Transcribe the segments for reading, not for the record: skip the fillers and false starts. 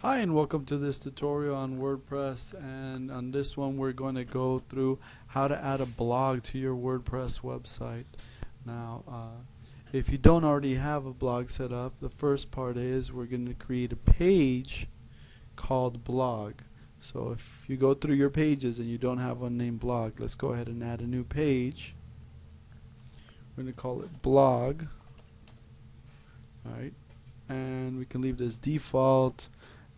Hi and welcome to this tutorial on WordPress, and on this one we're going to go through how to add a blog to your WordPress website. Now if you don't already have a blog set up, the first part is we're going to create a page called blog. So if you go through your pages and you don't have one named blog, let's go ahead and add a new page. We're going to call it blog. Alright, and we can leave this default,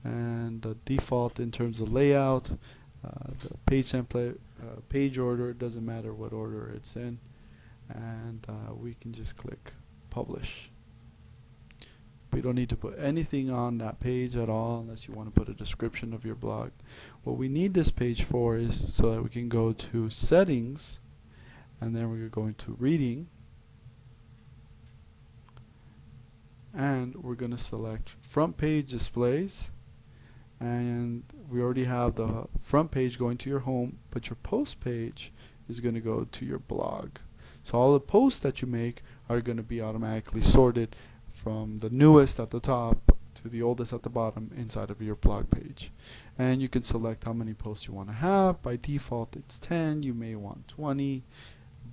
and the default in terms of layout, the page template, page order, it doesn't matter what order it's in, and we can just click publish. We don't need to put anything on that page at all unless you want to put a description of your blog. What we need this page for is so that we can go to settings, and then we're going to reading, and we're going to select front page displays, and we already have the front page going to your home, but your post page is going to go to your blog. So all the posts that you make are going to be automatically sorted from the newest at the top to the oldest at the bottom inside of your blog page. And you can select how many posts you want to have. By default it's 10, you may want 20,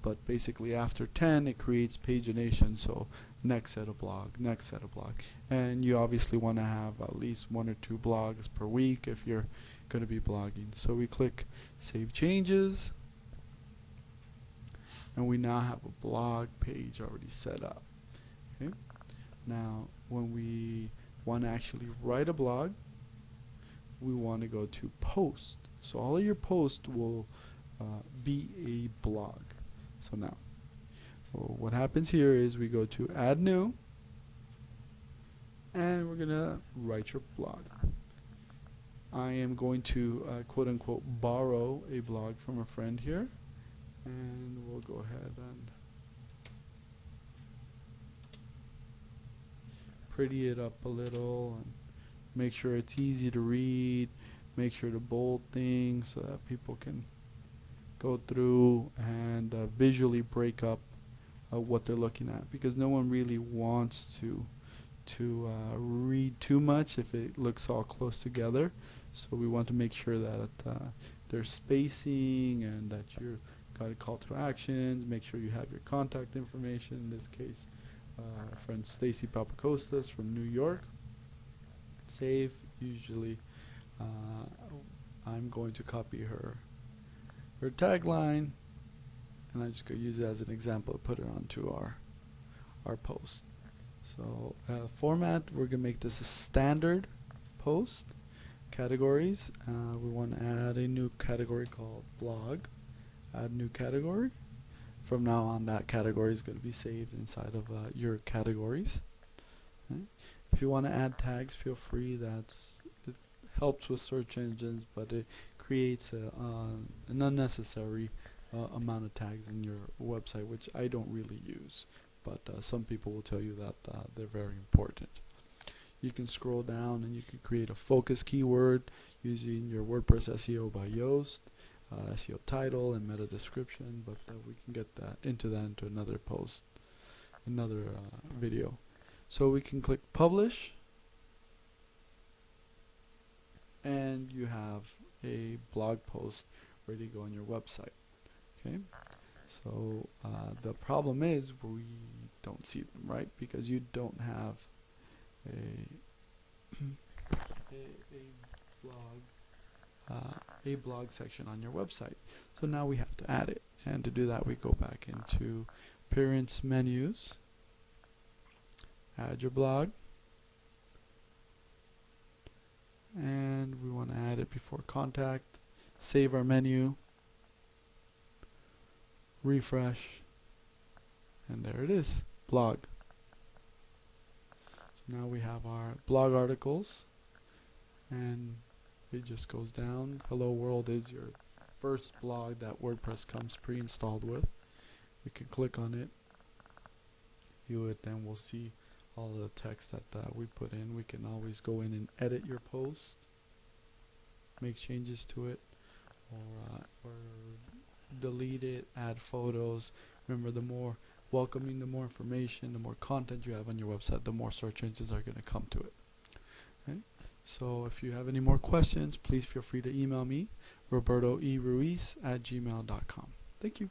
but basically after 10 it creates pagination, so next set of blog, next set of blog. And you obviously want to have at least 1 or 2 blogs per week if you're going to be blogging. So we click save changes, and we now have a blog page already set up. Okay. Now when we want to actually write a blog, we want to go to post. So all of your posts will be a blog. So now what happens here is we go to add new, and we're gonna write your blog. I am going to quote unquote borrow a blog from a friend here, and we'll go ahead and pretty it up a little and make sure it's easy to read, make sure to bold things so that people can go through and visually break up what they're looking at, because no one really wants to read too much if it looks all close together. So we want to make sure that there's spacing and that you've got a call to actions. Make sure you have your contact information. In this case, friend Stacy Papakostas from New York. Save. Usually I'm going to copy her tagline, and I'm just going to use it as an example to put it onto our post. So format, we're going to make this a standard post. Categories, we want to add a new category called blog. Add new category. From now on, that category is going to be saved inside of your categories. Okay. If you want to add tags, feel free. It helps with search engines, but it creates an unnecessary amount of tags in your website, which I don't really use, but some people will tell you that they're very important. You can scroll down and you can create a focus keyword using your WordPress SEO by Yoast, SEO title and meta description, but we can get into another post, another video. So we can click publish, and you have a blog post ready to go on your website. Okay, so the problem is we don't see them, right? Because you don't have a blog section on your website. So now we have to add it, and to do that we go back into appearance menus, add your blog, and we want to add it before contact. Save our menu, refresh, and there it is, blog. So now we have our blog articles, and it just goes down. Hello World is your first blog that WordPress comes pre-installed with. We can click on it, view it, and we'll see all the text that we put in. We can always go in and edit your post, make changes to it, or delete it, add photos. Remember, the more welcoming, the more information, the more content you have on your website, the more search engines are going to come to it. Okay? So if you have any more questions, please feel free to email me, robertoeruiz@gmail.com. Thank you.